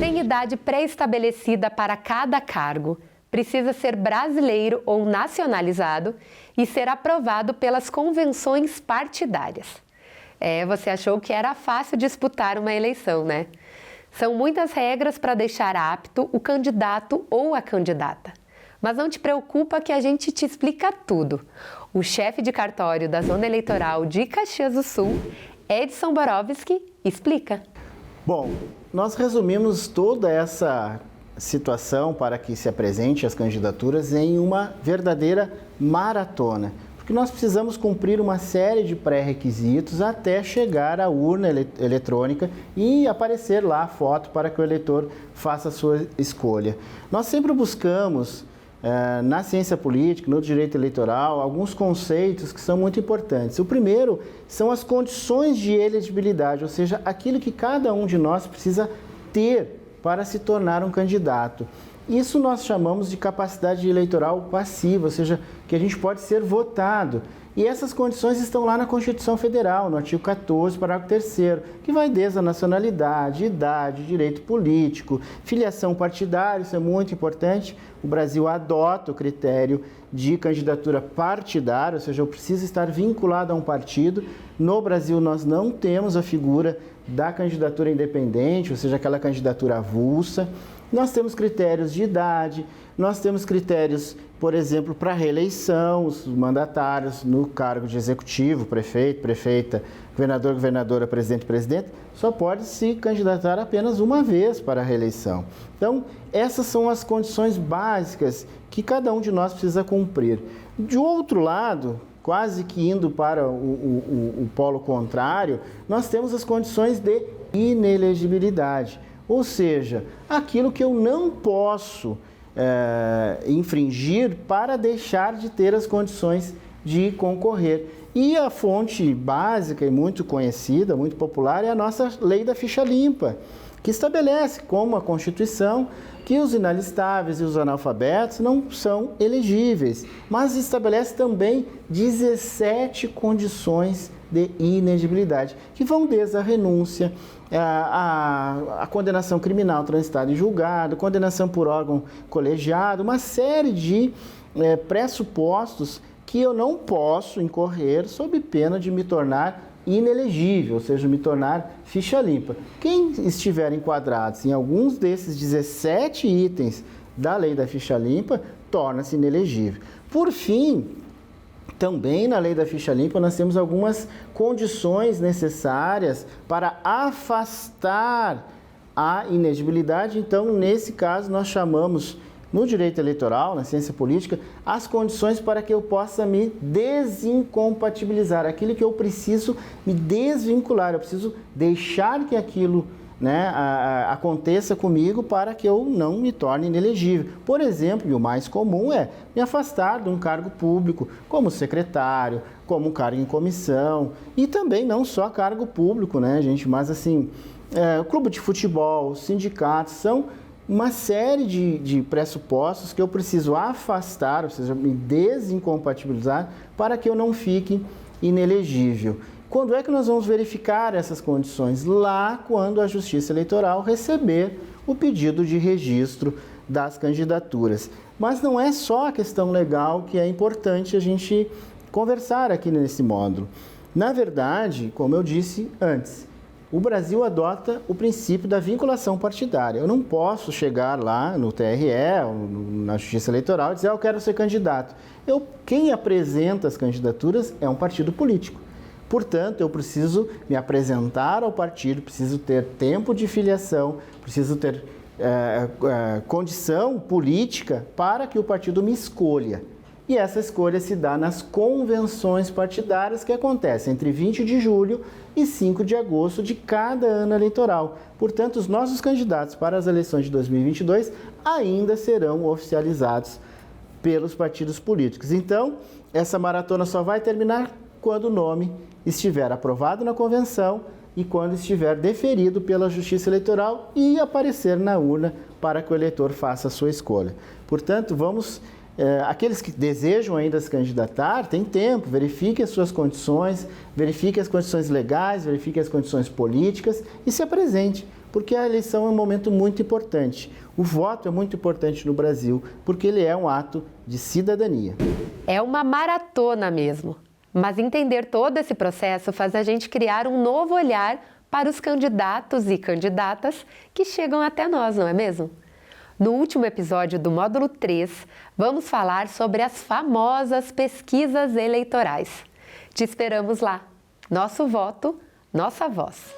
Tem idade pré-estabelecida para cada cargo, precisa ser brasileiro ou nacionalizado e ser aprovado pelas convenções partidárias. Você achou que era fácil disputar uma eleição, né? São muitas regras para deixar apto o candidato ou a candidata. Mas não te preocupa que a gente te explica tudo. O chefe de cartório da Zona Eleitoral de Caxias do Sul, Edson Borowski, explica. Bom, nós resumimos toda essa situação para que se apresente as candidaturas em uma verdadeira maratona. Porque nós precisamos cumprir uma série de pré-requisitos até chegar à urna eletrônica e aparecer lá a foto para que o eleitor faça a sua escolha. Nós sempre buscamos, na ciência política, no direito eleitoral, alguns conceitos que são muito importantes. O primeiro são as condições de elegibilidade, ou seja, aquilo que cada um de nós precisa ter para se tornar um candidato. Isso nós chamamos de capacidade eleitoral passiva, ou seja, que a gente pode ser votado. E essas condições estão lá na Constituição Federal, no artigo 14, parágrafo 3º, que vai desde a nacionalidade, idade, direito político, filiação partidária, isso é muito importante. O Brasil adota o critério de candidatura partidária, ou seja, eu preciso estar vinculado a um partido. No Brasil, nós não temos a figura da candidatura independente, ou seja, aquela candidatura avulsa. Nós temos critérios de idade, nós temos critérios, por exemplo, para reeleição, os mandatários no cargo de executivo, prefeito, prefeita, governador, governadora, presidente, presidente, só pode se candidatar apenas uma vez para a reeleição. Então, essas são as condições básicas que cada um de nós precisa cumprir. De outro lado, quase que indo para o polo contrário, nós temos as condições de inelegibilidade. Ou seja, aquilo que eu não posso infringir para deixar de ter as condições de concorrer. E a fonte básica e muito conhecida, muito popular, é a nossa lei da ficha limpa, que estabelece, como a Constituição, que os inalistáveis e os analfabetos não são elegíveis, mas estabelece também 17 condições de inelegibilidade, que vão desde a renúncia, a condenação criminal transitada em julgado, condenação por órgão colegiado, uma série de pressupostos que eu não posso incorrer sob pena de me tornar inelegível, ou seja, me tornar ficha limpa. Quem estiver enquadrado em alguns desses 17 itens da lei da ficha limpa, torna-se inelegível. Por fim, também na lei da ficha limpa nós temos algumas condições necessárias para afastar a inelegibilidade. Então, nesse caso, nós chamamos, no direito eleitoral, na ciência política, as condições para que eu possa me desincompatibilizar, aquilo que eu preciso me desvincular, eu preciso deixar que aquilo aconteça comigo para que eu não me torne inelegível. Por exemplo, e o mais comum é me afastar de um cargo público, como secretário, como cargo em comissão, e também não só cargo público, né, gente, mas assim, clube de futebol, sindicatos, são uma série de pressupostos que eu preciso afastar, ou seja, me desincompatibilizar para que eu não fique inelegível. Quando é que nós vamos verificar essas condições? Lá quando a Justiça Eleitoral receber o pedido de registro das candidaturas. Mas não é só a questão legal que é importante a gente conversar aqui nesse módulo. Na verdade, como eu disse antes, o Brasil adota o princípio da vinculação partidária. Eu não posso chegar lá no TRE, na Justiça Eleitoral, e dizer, eu quero ser candidato. Quem apresenta as candidaturas é um partido político. Portanto, eu preciso me apresentar ao partido, preciso ter tempo de filiação, preciso ter condição política para que o partido me escolha. E essa escolha se dá nas convenções partidárias que acontecem entre 20 de julho e 5 de agosto de cada ano eleitoral. Portanto, os nossos candidatos para as eleições de 2022 ainda serão oficializados pelos partidos políticos. Então, essa maratona só vai terminar quando o nome estiver aprovado na convenção e quando estiver deferido pela Justiça Eleitoral e aparecer na urna para que o eleitor faça a sua escolha. Portanto, aqueles que desejam ainda se candidatar, tem tempo, verifiquem as suas condições, verifiquem as condições legais, verifiquem as condições políticas e se apresente, porque a eleição é um momento muito importante. O voto é muito importante no Brasil, porque ele é um ato de cidadania. É uma maratona mesmo. Mas entender todo esse processo faz a gente criar um novo olhar para os candidatos e candidatas que chegam até nós, não é mesmo? No último episódio do módulo 3, vamos falar sobre as famosas pesquisas eleitorais. Te esperamos lá. Nosso voto, nossa voz.